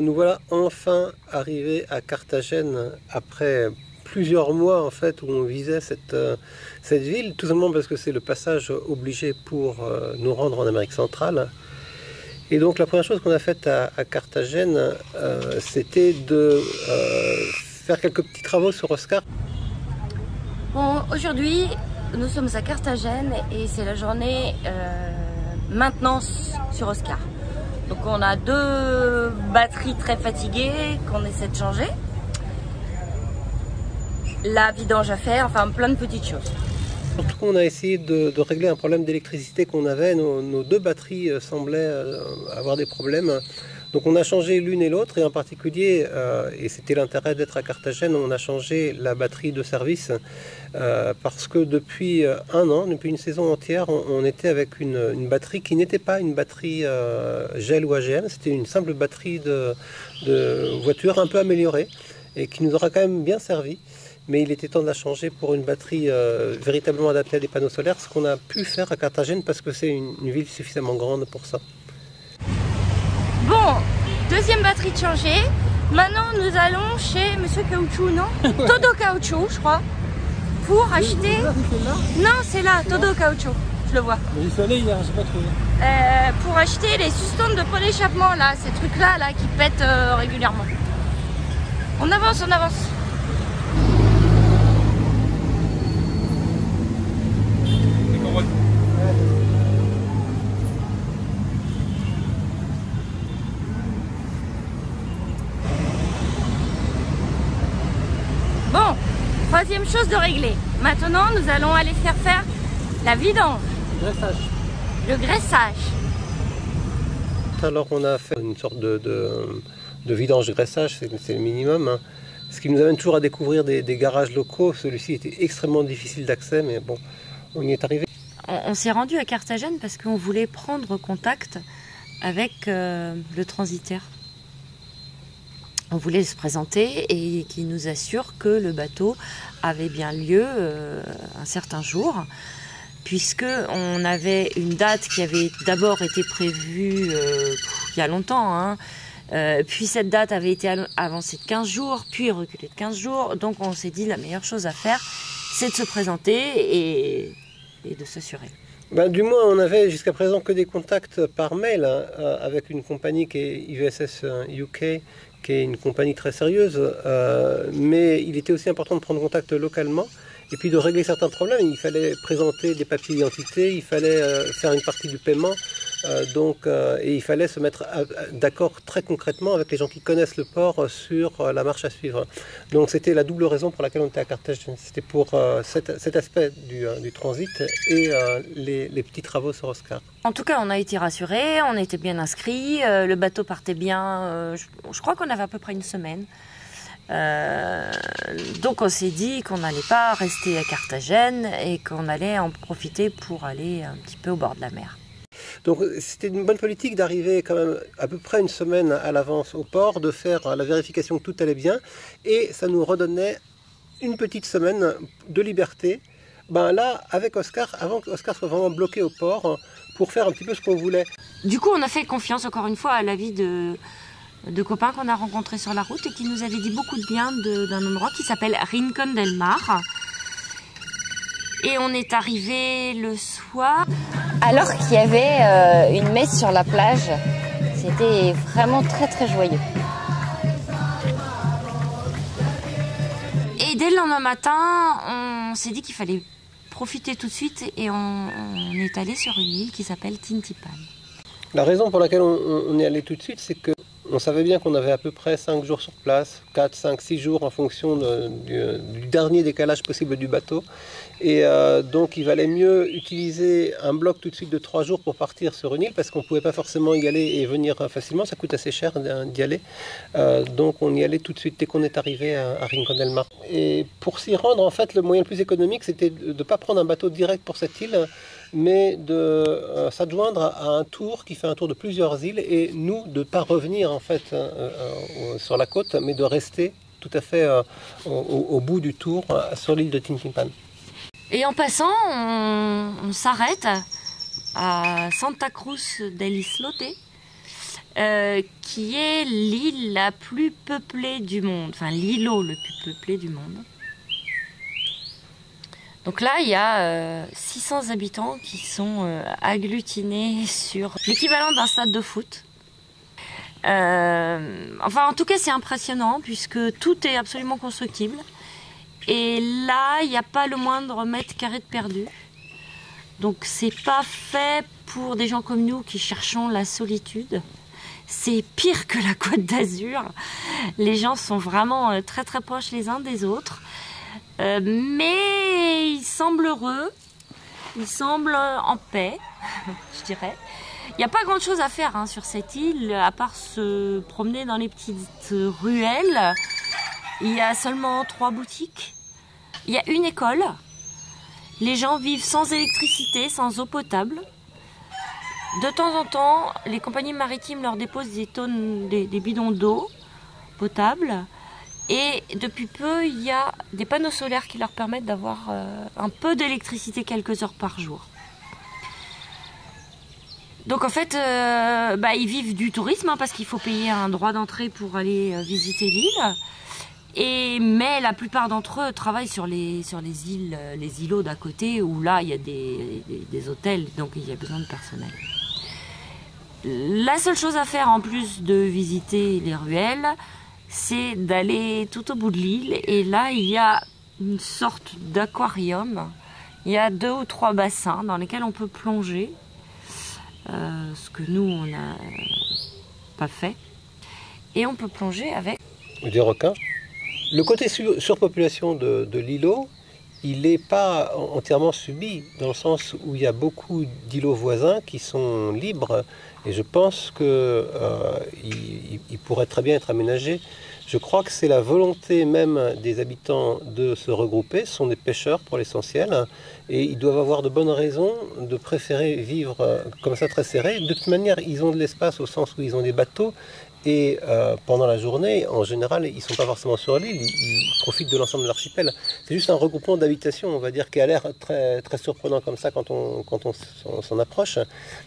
nous voilà enfin arrivés à Carthagène après plusieurs mois en fait où on visait cette ville, tout simplement parce que c'est le passage obligé pour nous rendre en Amérique centrale. Et donc la première chose qu'on a faite à Carthagène, c'était de faire quelques petits travaux sur Oscar. Bon, aujourd'hui, nous sommes à Carthagène et c'est la journée maintenance sur Oscar. Donc on a deux batteries très fatiguées qu'on essaie de changer. La vidange à faire, enfin plein de petites choses. Surtout on a essayé de régler un problème d'électricité qu'on avait. Nos deux batteries semblaient avoir des problèmes. Donc on a changé l'une et l'autre, et en particulier, et c'était l'intérêt d'être à Carthagène, on a changé la batterie de service parce que depuis un an, depuis une saison entière, on était avec une batterie qui n'était pas une batterie GEL ou AGM, c'était une simple batterie de voiture un peu améliorée et qui nous aura quand même bien servi. Mais il était temps de la changer pour une batterie véritablement adaptée à des panneaux solaires, ce qu'on a pu faire à Carthagène parce que c'est une ville suffisamment grande pour ça. Bon, deuxième batterie changée. Maintenant, nous allons chez Monsieur Caoutchouc, non? Todo Caoutchouc, je crois, pour acheter... Non, c'est là, Todo Caoutchouc, je le vois. Mais il fallait hier, j'ai pas trouvé. Pour acheter les sustantes de pot d'échappement, là, ces trucs-là là, qui pètent régulièrement. On avance, on avance. Bon, troisième chose de régler. Maintenant, nous allons aller faire la vidange. Graissage. Le graissage. Alors on a fait une sorte de vidange-graissage, c'est le minimum. Hein. Ce qui nous amène toujours à découvrir des garages locaux. Celui-ci était extrêmement difficile d'accès, mais bon, on y est arrivé. On s'est rendu à Carthagène parce qu'on voulait prendre contact avec le transitaire. On voulait se présenter et qu'il nous assure que le bateau avait bien lieu un certain jour, puisque on avait une date qui avait d'abord été prévue il y a longtemps, hein. Puis cette date avait été avancée de 15 jours, puis reculée de 15 jours. Donc on s'est dit la meilleure chose à faire, c'est de se présenter et de s'assurer. Ben, du moins, on avait jusqu'à présent que des contacts par mail hein, avec une compagnie qui est IVSS UK, qui est une compagnie très sérieuse, mais il était aussi important de prendre contact localement et puis de régler certains problèmes. Il fallait présenter des papiers d'identité, il fallait faire une partie du paiement, et il fallait se mettre d'accord très concrètement avec les gens qui connaissent le port sur la marche à suivre. Donc c'était la double raison pour laquelle on était à Carthagène. C'était pour cet aspect du transit et les petits travaux sur Oscar. En tout cas, on a été rassurés, on était bien inscrits, le bateau partait bien, je crois qu'on avait à peu près une semaine. Donc on s'est dit qu'on n'allait pas rester à Carthagène et qu'on allait en profiter pour aller un petit peu au bord de la mer. Donc c'était une bonne politique d'arriver quand même à peu près une semaine à l'avance au port, de faire la vérification que tout allait bien, et ça nous redonnait une petite semaine de liberté. Ben là, avec Oscar, avant qu'Oscar soit vraiment bloqué au port, pour faire un petit peu ce qu'on voulait. Du coup, on a fait confiance encore une fois à l'avis de copains qu'on a rencontrés sur la route et qui nous avaient dit beaucoup de bien d'un endroit qui s'appelle Rincón del Mar. Et on est arrivé le soir. Alors qu'il y avait une messe sur la plage, c'était vraiment très très joyeux. Et dès le lendemain matin, on s'est dit qu'il fallait profiter tout de suite et on est allé sur une île qui s'appelle Tintipan. La raison pour laquelle on est allé tout de suite, c'est que on savait bien qu'on avait à peu près 5 jours sur place, 4, 5, 6 jours en fonction du dernier décalage possible du bateau. Et donc il valait mieux utiliser un bloc tout de suite de 3 jours pour partir sur une île parce qu'on ne pouvait pas forcément y aller et venir facilement, ça coûte assez cher d'y aller. Donc on y allait tout de suite dès qu'on est arrivé à Rincón del Mar. Et pour s'y rendre, en fait, le moyen le plus économique, c'était de ne pas prendre un bateau direct pour cette île, mais de s'adjoindre à un tour qui fait un tour de plusieurs îles et nous de ne pas revenir en fait sur la côte, mais de rester tout à fait au bout du tour sur l'île de Tintipan. Et en passant, on s'arrête à Santa Cruz del Islote qui est l'île la plus peuplée du monde, enfin l'îlot le plus peuplé du monde. Donc là, il y a 600 habitants qui sont agglutinés sur l'équivalent d'un stade de foot. Enfin, en tout cas, c'est impressionnant puisque tout est absolument constructible. Et là, il n'y a pas le moindre mètre carré de perdu. Donc, c'est pas fait pour des gens comme nous qui cherchons la solitude. C'est pire que la Côte d'Azur. Les gens sont vraiment très très proches les uns des autres. Mais ils semblent heureux, ils semblent en paix, je dirais. Il n'y a pas grand chose à faire hein, sur cette île, à part se promener dans les petites ruelles. Il y a seulement 3 boutiques. Il y a une école. Les gens vivent sans électricité, sans eau potable. De temps en temps, les compagnies maritimes leur déposent des bidons d'eau potable. Et depuis peu, il y a des panneaux solaires qui leur permettent d'avoir un peu d'électricité quelques heures par jour. Donc en fait, ils vivent du tourisme hein, parce qu'il faut payer un droit d'entrée pour aller visiter l'île. Mais la plupart d'entre eux travaillent sur les îles, les îlots d'à côté où là il y a des hôtels, donc il y a besoin de personnel. La seule chose à faire en plus de visiter les ruelles, c'est d'aller tout au bout de l'île et là il y a une sorte d'aquarium. Il y a 2 ou 3 bassins dans lesquels on peut plonger, ce que nous on n'a pas fait. Et on peut plonger avec des requins. Le côté surpopulation de l'îlot, il n'est pas entièrement subi, dans le sens où il y a beaucoup d'îlots voisins qui sont libres, et je pense qu'ils pourraient très bien être aménagés. Je crois que c'est la volonté même des habitants de se regrouper, ce sont des pêcheurs pour l'essentiel, et ils doivent avoir de bonnes raisons de préférer vivre comme ça très serré. De toute manière, ils ont de l'espace au sens où ils ont des bateaux, et pendant la journée, en général, ils ne sont pas forcément sur l'île, ils profitent de l'ensemble de l'archipel. C'est juste un regroupement d'habitations, on va dire, qui a l'air très, très surprenant comme ça quand on s'en approche,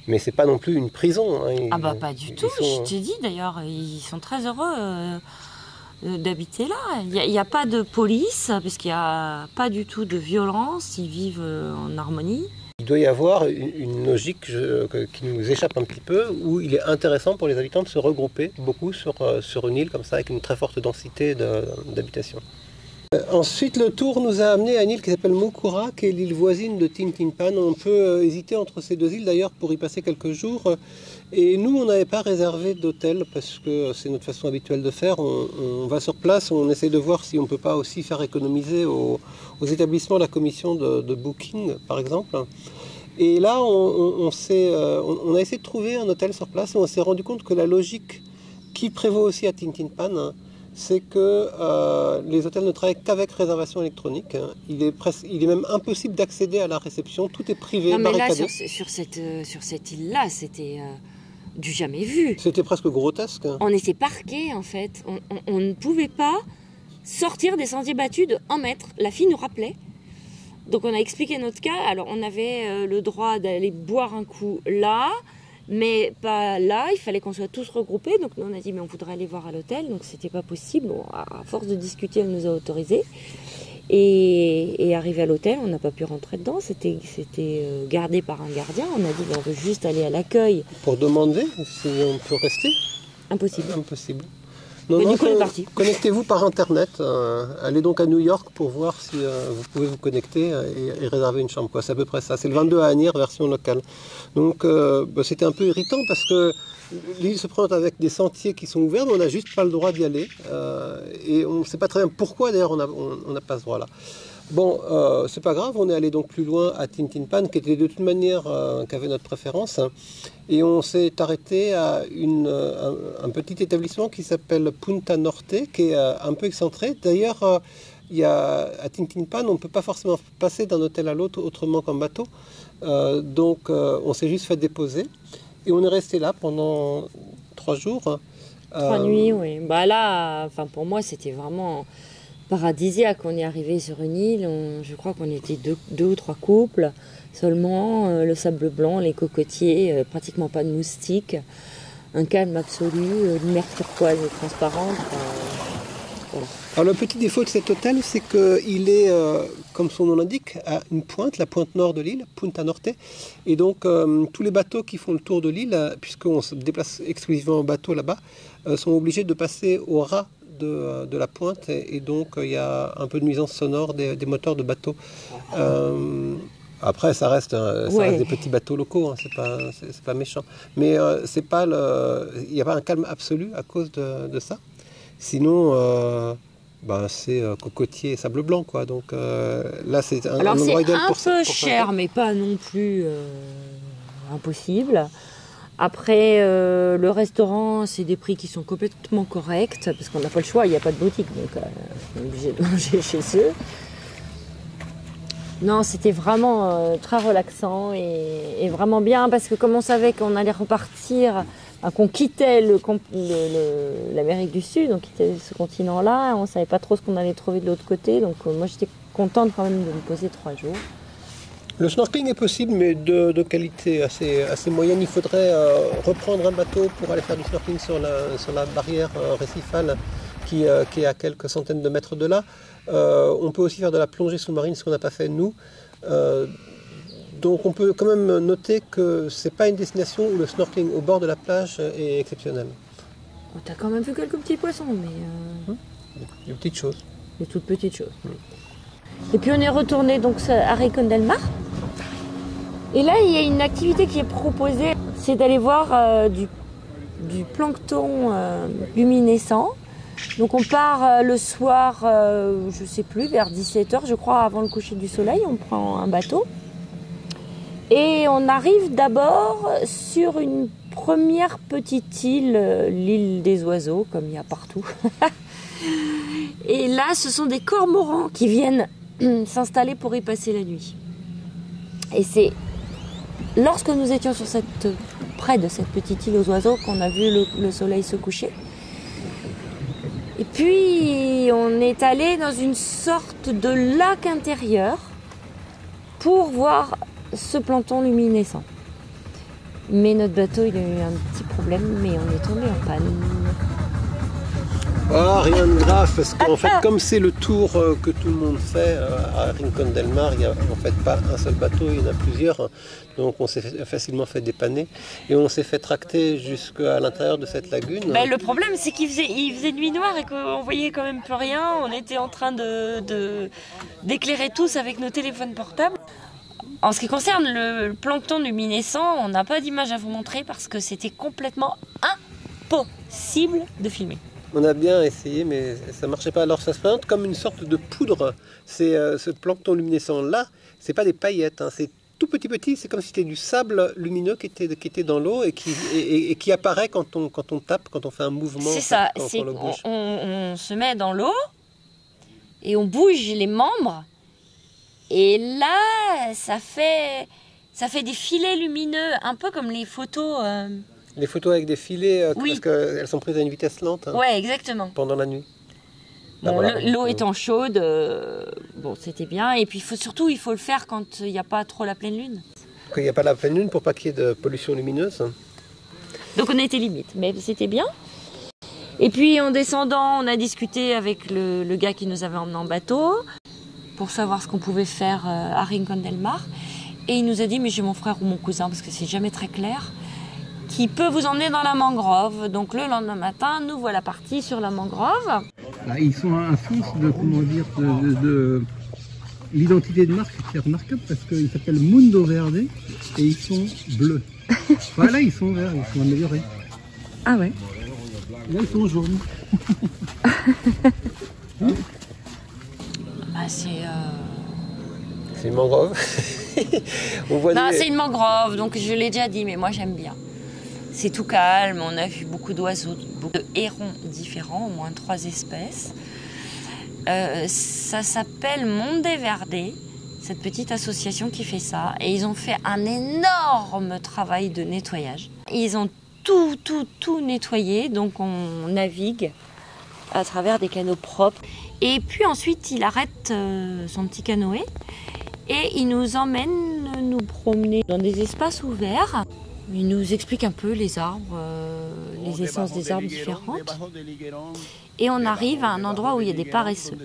mais c'est pas non plus une prison. Hein. Ah bah pas du tout, je t'ai dit d'ailleurs, ils sont très heureux d'habiter là. Il n'y a pas de police, puisqu'il n'y a pas du tout de violence, ils vivent en harmonie. Il doit y avoir une logique qui nous échappe un petit peu, où il est intéressant pour les habitants de se regrouper beaucoup sur une île comme ça, avec une très forte densité d'habitation. Ensuite, le tour nous a amené à une île qui s'appelle Mukura, qui est l'île voisine de Tintinpan. On peut hésiter entre ces 2 îles d'ailleurs pour y passer quelques jours. Et nous, on n'avait pas réservé d'hôtel parce que c'est notre façon habituelle de faire. On va sur place, on essaie de voir si on ne peut pas aussi faire économiser aux établissements la commission de booking, par exemple. Et là, on a essayé de trouver un hôtel sur place et on s'est rendu compte que la logique qui prévaut aussi à Tintinpan, c'est que les hôtels ne travaillent qu'avec réservation électronique. Il est même impossible d'accéder à la réception, tout est privé, non, mais barricadé. Là, sur cette île-là, c'était du jamais vu. C'était presque grotesque. On était parqués, en fait. On ne pouvait pas sortir des sentiers battus de 1 mètre. La fille nous rappelait. Donc on a expliqué notre cas. Alors on avait le droit d'aller boire un coup là, mais pas là, il fallait qu'on soit tous regroupés. Donc nous on a dit mais on voudrait aller voir à l'hôtel, donc c'était pas possible. Bon, à force de discuter, elle nous a autorisé. Et arrivé à l'hôtel, on n'a pas pu rentrer dedans. C'était gardé par un gardien. On a dit on veut juste aller à l'accueil. Pour demander si on peut rester. Impossible. Impossible. Mais du coup, on est parti. Connectez-vous par internet. Allez donc à New York pour voir si vous pouvez vous connecter et réserver une chambre. C'est à peu près ça. C'est le 22 à Anir, version locale. Donc c'était un peu irritant parce que l'île se présente avec des sentiers qui sont ouverts, mais on n'a juste pas le droit d'y aller. Et on ne sait pas très bien pourquoi d'ailleurs on n'a pas ce droit-là. Bon, c'est pas grave, on est allé donc plus loin à Tintinpan, qui était de toute manière qui avait notre préférence. Et on s'est arrêté à un petit établissement qui s'appelle Punta Norte, qui est un peu excentré. D'ailleurs, à Tintinpan, on ne peut pas forcément passer d'un hôtel à l'autre autrement qu'en bateau. Donc, on s'est juste fait déposer. Et on est resté là pendant 3 jours. 3 nuits, oui. Bah là, pour moi, c'était vraiment paradisiaque. On est arrivé sur une île, je crois qu'on était 2 ou 3 couples seulement, le sable blanc, les cocotiers, pratiquement pas de moustiques. un calme absolu, lumière turquoise et transparente. Voilà. Alors le petit défaut de cet hôtel, c'est qu'il est, comme son nom l'indique, à une pointe, la pointe nord de l'île, Punta Norte. Et donc tous les bateaux qui font le tour de l'île, puisqu'on se déplace exclusivement en bateau là-bas, sont obligés de passer au ras de la pointe. Et donc il y a un peu de nuisance sonore des moteurs de bateaux. Après, ça reste des petits bateaux locaux, hein, c'est pas méchant. Mais il n'y a pas un calme absolu à cause de ça. Sinon, c'est cocotier et sable blanc, quoi. Donc là, c'est un endroit idéal pour ça. Alors c'est un peu cher, mais pas non plus impossible. Après, le restaurant, c'est des prix qui sont complètement corrects, parce qu'on n'a pas le choix, il n'y a pas de boutique, donc on est obligé de manger chez eux. Non, c'était vraiment très relaxant et vraiment bien, parce que comme on savait qu'on allait repartir, qu'on quittait l'Amérique du Sud, on quittait ce continent-là, on ne savait pas trop ce qu'on allait trouver de l'autre côté, donc moi j'étais contente quand même de me poser 3 jours. Le snorkeling est possible, mais de qualité assez moyenne. Il faudrait reprendre un bateau pour aller faire du snorkeling sur la barrière récifale qui est à quelques centaines de mètres de là. On peut aussi faire de la plongée sous-marine, ce qu'on n'a pas fait nous. Donc on peut quand même noter que c'est pas une destination où le snorkeling au bord de la plage est exceptionnel. Oh, t'as quand même vu quelques petits poissons, mais... Des petites choses. Des toutes petites choses. Et puis on est retourné donc à Rincon del Mar. Et là, il y a une activité qui est proposée, c'est d'aller voir du plancton luminescent. Donc on part le soir, je sais plus, vers 17h, je crois, avant le coucher du soleil, on prend un bateau. Et on arrive d'abord sur une première petite île, l'île des oiseaux, comme il y a partout. Et là, ce sont des cormorans qui viennent s'installer pour y passer la nuit. Et c'est lorsque nous étions près de cette petite île aux oiseaux qu'on a vu le soleil se coucher. Et puis, on est allé dans une sorte de lac intérieur pour voir ce plancton luminescent. Mais notre bateau, il a eu un petit problème, mais on est tombé en panne. Ah, rien de grave, parce qu'en fait, comme c'est le tour que tout le monde fait à Rincon del Mar, il n'y a en fait pas un seul bateau, il y en a plusieurs. Donc on s'est facilement fait dépanner et on s'est fait tracter jusqu'à l'intérieur de cette lagune. Ben, le problème, c'est qu'il faisait nuit noire et qu'on voyait quand même plus rien. On était en train d'éclairer tous avec nos téléphones portables. En ce qui concerne le plancton luminescent, on n'a pas d'image à vous montrer parce que c'était complètement impossible de filmer. On a bien essayé, mais ça ne marchait pas. Alors ça se présente comme une sorte de poudre. C'est ce plancton luminescent-là, c'est pas des paillettes, hein, c'est tout petit, c'est comme si c'était du sable lumineux qui était dans l'eau et qui apparaît quand on tape, quand on fait un mouvement. C'est ça, on se met dans l'eau et on bouge les membres. Et là, ça fait des filets lumineux, un peu comme les photos... Les photos avec des filets, oui. Parce qu'elles sont prises à une vitesse lente. Hein, ouais, exactement. Pendant la nuit. Bon, voilà. L'eau étant chaude, c'était bien. Et puis surtout, il faut le faire quand il n'y a pas trop la pleine lune. Quand il n'y a pas la pleine lune pour pas qu'il y ait de pollution lumineuse. Donc on était limite, mais c'était bien. Et puis en descendant, on a discuté avec le gars qui nous avait emmené en bateau pour savoir ce qu'on pouvait faire à Rincon del Mar. Et il nous a dit, mais j'ai mon frère ou mon cousin, parce que c'est jamais très clair, qui peut vous emmener dans la mangrove. Donc le lendemain matin, nous voilà partis sur la mangrove. Là, ils sont un sens de l'identité de marque qui est remarquable parce qu'ils s'appellent Mundo Verde et ils sont bleus. Voilà, ils sont verts, ils sont améliorés. Ah ouais. Là, ils sont jaunes. C'est une mangrove. Non, c'est une mangrove, donc je l'ai déjà dit, mais moi j'aime bien. C'est tout calme, on a vu beaucoup d'oiseaux, beaucoup de hérons différents, au moins 3 espèces. Ça s'appelle Monde Verde, cette petite association qui fait ça. Et ils ont fait un énorme travail de nettoyage. Ils ont tout nettoyé, donc on navigue à travers des canaux propres. Et puis ensuite, il arrête son petit canoë et il nous emmène nous promener dans des espaces ouverts. Il nous explique un peu les arbres, les essences des arbres différentes. Et on arrive à un endroit où il y a des paresseux.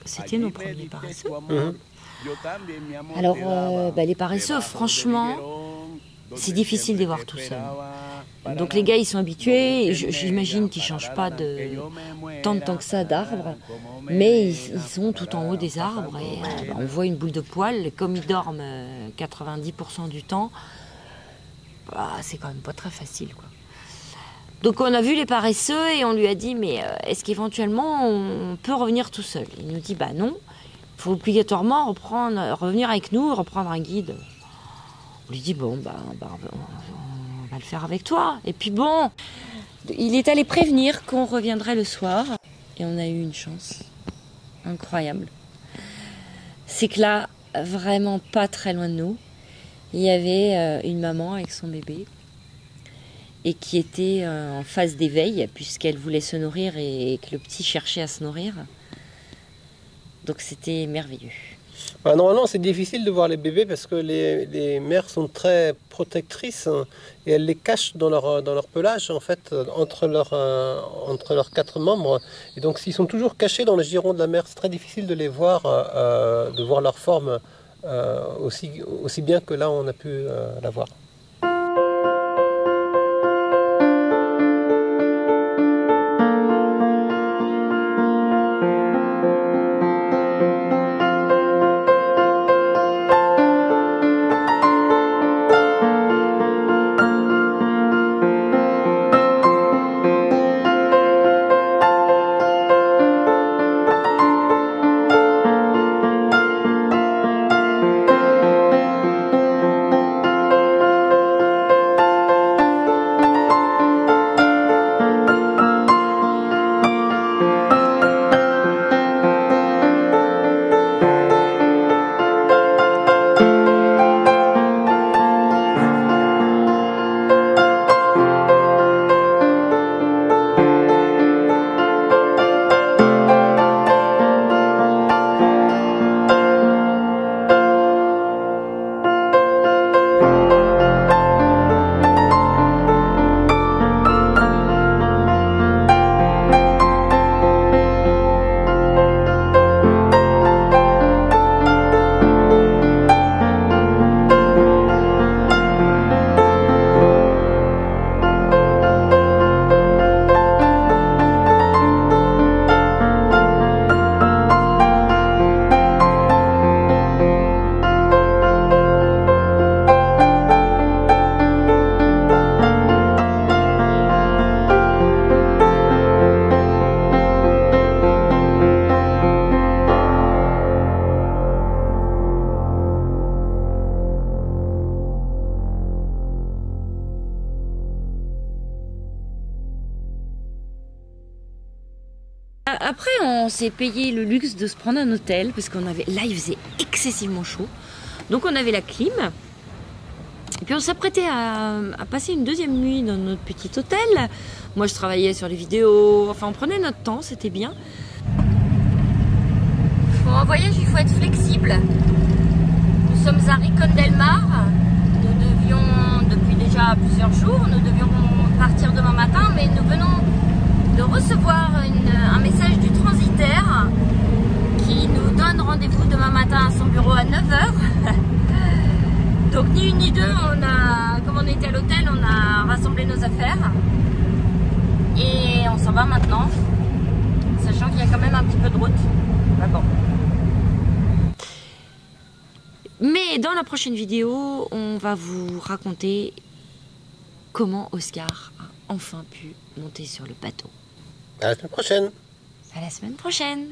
C'était nos premiers paresseux. Alors, les paresseux, franchement, c'est difficile de les voir tout seuls. Donc les gars, ils sont habitués, et j'imagine qu'ils ne changent pas tant de temps que ça d'arbres, mais ils sont tout en haut des arbres, et on voit une boule de poils, et comme ils dorment 90% du temps, c'est quand même pas très facile, quoi. Donc on a vu les paresseux, et on lui a dit, mais est-ce qu'éventuellement on peut revenir tout seul? Il nous dit, non, il faut obligatoirement revenir avec nous, reprendre un guide. On lui dit, bon, on va le faire avec toi. Et puis bon, il est allé prévenir qu'on reviendrait le soir. Et on a eu une chance incroyable. C'est que là, vraiment pas très loin de nous, il y avait une maman avec son bébé et qui était en phase d'éveil puisqu'elle voulait se nourrir et que le petit cherchait à se nourrir. Donc c'était merveilleux. Normalement, c'est difficile de voir les bébés parce que les mères sont très protectrices, hein, et elles les cachent dans leur pelage, en fait, entre leurs 4 membres. Et donc, s'ils sont toujours cachés dans le giron de la mère, c'est très difficile de les voir, de voir leur forme aussi bien que là, on a pu la voir. Après, on s'est payé le luxe de se prendre un hôtel parce là, il faisait excessivement chaud. Donc, on avait la clim. Et puis, on s'apprêtait à passer une deuxième nuit dans notre petit hôtel. Moi, je travaillais sur les vidéos. Enfin, on prenait notre temps, c'était bien. Pour un voyage, il faut être flexible. Nous sommes à Rincón del Mar. Nous devions, depuis déjà plusieurs jours, nous devions partir demain matin, mais nous venons de recevoir un message du transitaire qui nous donne rendez-vous demain matin à son bureau à 9h. Donc ni une ni deux, comme on était à l'hôtel, on a rassemblé nos affaires et on s'en va maintenant, sachant qu'il y a quand même un petit peu de route. Bon. Mais dans la prochaine vidéo, on va vous raconter comment Oscar a enfin pu monter sur le bateau. À la semaine prochaine. À la semaine prochaine.